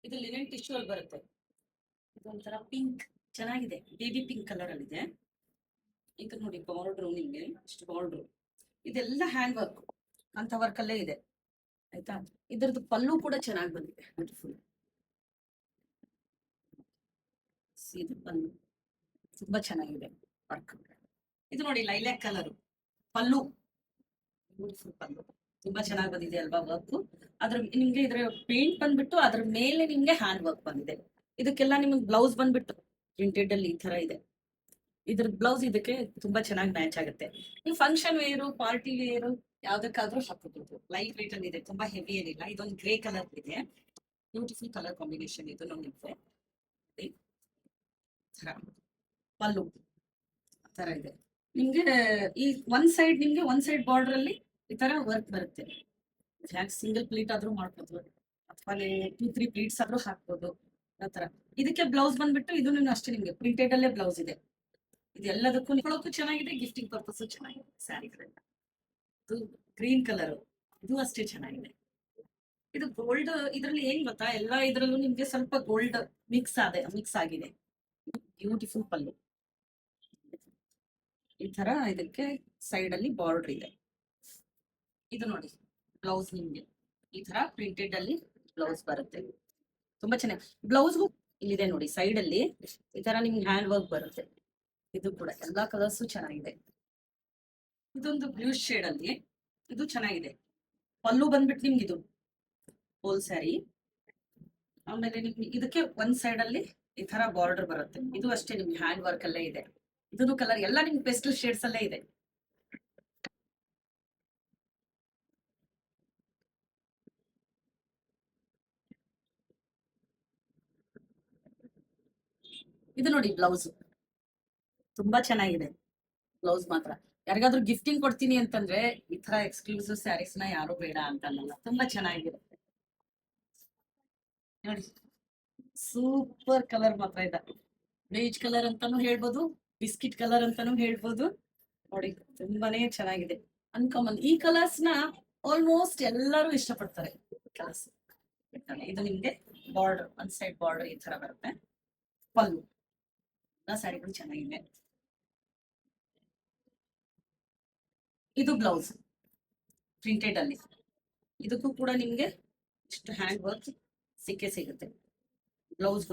ಇದು linen tissue ಅಲ್ಲಿ ಬರುತ್ತೆ. ಇದೊಂಥರ ಪಿಂಕ್ ಚೆನ್ನಾಗಿದೆ, ಬೇಬಿ ಪಿಂಕ್ ಕಲರ್ ಅಲ್ಲಿ ಇದೆ. ಈಗ ನೋಡಿ ಬಾರ್ಡ್ರು, ನಿಮ್ಗೆ ಇಷ್ಟು ಬಾರ್ಡ್ರು, ಇದೆಲ್ಲ ಹ್ಯಾಂಡ್ ವರ್ಕ್ ಅಂತ ವರ್ಕ್ ಅಲ್ಲೇ ಇದೆ ಆಯ್ತಾ. ಇದರದ್ದು ಪಲ್ಲು ಕೂಡ ಚೆನ್ನಾಗಿ ಬಂದಿದೆ, ಬ್ಯೂಟಿಫುಲ್. ಇದು ಪಲ್ಲು ತುಂಬಾ ಚೆನ್ನಾಗಿದೆ ವರ್ಕ್. ಇದು ನೋಡಿ ಲೈಲ್ಯಾಕ್ ಕಲರ್ ಪಲ್ಲು, ಬ್ಯೂಟಿಫುಲ್ ಪಲ್ಲು, ತುಂಬಾ ಚೆನ್ನಾಗಿ ಬಂದಿದೆ ಅಲ್ವಾ ವರ್ಕ್. ಅದ್ರ ನಿಮ್ಗೆ ಇದ್ರ ಪೇಂಟ್ ಬಂದ್ಬಿಟ್ಟು ಅದ್ರ ಮೇಲೆ ನಿಮ್ಗೆ ಹ್ಯಾಂಡ್ ವರ್ಕ್ ಬಂದಿದೆ. ಇದಕ್ಕೆಲ್ಲ ನಿಮ್ಗೆ ಬ್ಲೌಸ್ ಬಂದ್ಬಿಟ್ಟು ಪ್ರಿಂಟೆಡ್ ಅಲ್ಲಿ ಈ ತರ ಇದೆ. ಇದ್ರ ಬ್ಲೌಸ್ ಇದಕ್ಕೆ ತುಂಬಾ ಚೆನ್ನಾಗಿ ಮ್ಯಾಚ್ ಆಗುತ್ತೆ. ನೀವು ಫಂಕ್ಷನ್ ವೇರು, ಪಾರ್ಟಿ ವೇರು ಯಾವ್ದಕ್ಕಾದ್ರೂ ಹಾಕೋಬಹುದು. ಲೈಟ್ ವೇಟ್ ಅಲ್ಲಿ ಇದೆ, ತುಂಬಾ ಹೆವಿ ಏನಿಲ್ಲ. ಇದೊಂದು ಗ್ರೇ ಕಲರ್ ಇದೆ, ಬ್ಯೂಟಿಫುಲ್ ಕಲರ್ ಕಾಂಬಿನೇಷನ್. ಇದು ನಿಮ್ಗೆ ಪಲ್ಲು ಆ ತರ ಇದೆ. ನಿಮ್ಗೆ ಈ ಒಂದ್ ಸೈಡ್ ಬಾರ್ಡರ್ ಅಲ್ಲಿ ಈ ತರ ವರ್ಕ್ ಬರುತ್ತೆ. ಸಿಂಗಲ್ ಪ್ಲೀಟ್ ಆದ್ರೂ ಮಾಡ್ಬೋದು, ಅಥವಾ ನೀವು 2-3 ಪ್ಲೀಟ್ಸ್ ಆದ್ರೂ ಹಾಕ್ಬೋದು ಆತರ. ಇದಕ್ಕೆ ಬ್ಲೌಸ್ ಬಂದ್ಬಿಟ್ಟು ಇದು ಅಷ್ಟೇ, ನಿಮ್ಗೆ ಪ್ರಿಂಟೆಡ್ ಅಲ್ಲೇ ಬ್ಲೌಸ್ ಇದೆ. ಇದೆಲ್ಲದಕ್ಕೂ ನಿಕೊಳ್ಳೋಕ್ಕೂ ಚೆನ್ನಾಗಿದೆ, ಗಿಫ್ಟಿಂಗ್ ಪರ್ಪಸ್ ಚೆನ್ನಾಗಿದೆ ಸ್ಯಾರಿಗಳೆಲ್ಲ. ಇದು ಗ್ರೀನ್ ಕಲರ್, ಇದು ಅಷ್ಟೇ ಚೆನ್ನಾಗಿದೆ. ಇದು ಗೋಲ್ಡ್, ಇದ್ರಲ್ಲಿ ಏನ್ ಗೊತ್ತಾ, ಎಲ್ಲಾ ಇದ್ರಲ್ಲೂ ನಿಮ್ಗೆ ಸ್ವಲ್ಪ ಗೋಲ್ಡ್ ಮಿಕ್ಸ್ ಆಗಿದೆ. ಬ್ಯೂಟಿಫುಲ್ ಪಲ್ಲು ಈ ತರ. ಇದಕ್ಕೆ ಸೈಡ್ ಅಲ್ಲಿ ಬಾರ್ಡರ್ ಇದೆ. ಇದು ನೋಡಿ ಬ್ಲೌಸ್, ನಿಮ್ಗೆ ಈ ತರ ಪ್ರಿಂಟೆಡ್ ಅಲ್ಲಿ ಬ್ಲೌಸ್ ಬರುತ್ತೆ. ತುಂಬಾ ಚೆನ್ನಾಗಿ ಬ್ಲೌಸ್ಗೂ ಇಲ್ಲಿದೆ ನೋಡಿ, ಸೈಡ್ ಅಲ್ಲಿ ಈ ತರ ನಿಮ್ಗೆ ಹ್ಯಾಂಡ್ ವರ್ಕ್ ಬರುತ್ತೆ. ಇದು ಕೂಡ ಎಲ್ಲಾ ಕಲರ್ಸು ಚೆನ್ನಾಗಿದೆ. ಇದೊಂದು ಬ್ಲೂ ಶೇಡ್ ಅಲ್ಲಿ, ಇದು ಚೆನ್ನಾಗಿದೆ. ಪಲ್ಲು ಬಂದ್ಬಿಟ್ಟು ನಿಮ್ಗೆ ಇದು ಹೋಲ್ ಸ್ಯಾರಿ. ಆಮೇಲೆ ನಿಮ್ಗೆ ಇದಕ್ಕೆ ಒಂದ್ ಸೈಡ್ ಅಲ್ಲಿ ಈ ತರ ಬಾರ್ಡರ್ ಬರುತ್ತೆ. ಇದು ಅಷ್ಟೇ ನಿಮ್ಗೆ ಹ್ಯಾಂಡ್ ವರ್ಕ್ ಅಲ್ಲೇ ಇದೆ. ಇದನ್ನು ಕಲರ್ ಎಲ್ಲ ನಿಮ್ಗೆ ಪೆಸ್ಟಲ್ ಶೇಡ್ಸ್ ಅಲ್ಲೇ ಇದೆ. ಇದು ನೋಡಿ ಬ್ಲೌಸ್, ತುಂಬಾ ಚೆನ್ನಾಗಿದೆ ಬ್ಲೌಸ್ ಮಾತ್ರ. ಯಾರಿಗಾದ್ರೂ ಗಿಫ್ಟಿಂಗ್ ಕೊಡ್ತೀನಿ ಅಂತಂದ್ರೆ ಈ ತರ ಎಕ್ಸ್ಕ್ಲೂಸಿವ್ ಸ್ಯಾರೀಸ್ ನ ಯಾರು ಬೇಡ ಅಂತ ಅನ್ನಲ್ಲ, ತುಂಬಾ ಚೆನ್ನಾಗಿರುತ್ತೆ ನೋಡಿ. ಸೂಪರ್ ಕಲರ್ ಮಾತ್ರ ಇದೆ. ಬೇಜ್ ಕಲರ್ ಅಂತಾನು ಹೇಳ್ಬೋದು, ಬಿಸ್ಕಿಟ್ ಕಲರ್ ಅಂತಾನು ಹೇಳ್ಬೋದು. ನೋಡಿ ತುಂಬಾನೇ ಚೆನ್ನಾಗಿದೆ, ಅನ್ಕಾಮನ್. ಈ ಕಲರ್ಸ್ ನ ಆಲ್ಮೋಸ್ಟ್ ಎಲ್ಲರೂ ಇಷ್ಟಪಡ್ತಾರೆ ಕಲರ್ಸ್. ಇದು ನಿಮ್ಗೆ ಬಾರ್ಡರ್, ಒಂದ್ ಸೈಡ್ ಬಾರ್ಡರ್ ಈ ತರ ಬರುತ್ತೆ. ಪಲ್ಲು ಎಲ್ಲ ಸ್ಯಾರಿಗಳು ಚೆನ್ನಾಗಿದೆ. ಇದು ಬ್ಲೌಸ್ ಪ್ರಿಂಟೆಡ್ ಅಲ್ಲಿ, ಇದಕ್ಕೂ ಕೂಡ ನಿಮ್ಗೆ ಇಷ್ಟು ಹ್ಯಾಂಡ್ ವರ್ಕ್ ಸಿಗುತ್ತೆ. ಬ್ಲೌಸ್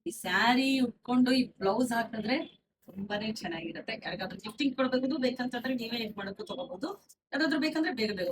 ಈ ಸ್ಯಾರಿ ಉಟ್ಕೊಂಡು ಈ ಬ್ಲೌಸ್ ಹಾಕಿದ್ರೆ ತುಂಬಾನೇ ಚೆನ್ನಾಗಿರುತ್ತೆ. ಯಾರಿಗಾದ್ರೂ ಗಿಫ್ಟಿಂಗ್ ಕೊಡ್ಬೇಕು ಬೇಕಂತಂದ್ರೆ ನೀವೇ ಏನ್ ಮಾಡೋದು ತಗೋಬಹುದು. ಯಾರಾದ್ರೂ ಬೇಕಂದ್ರೆ ಬೇಗ ಬೇಗ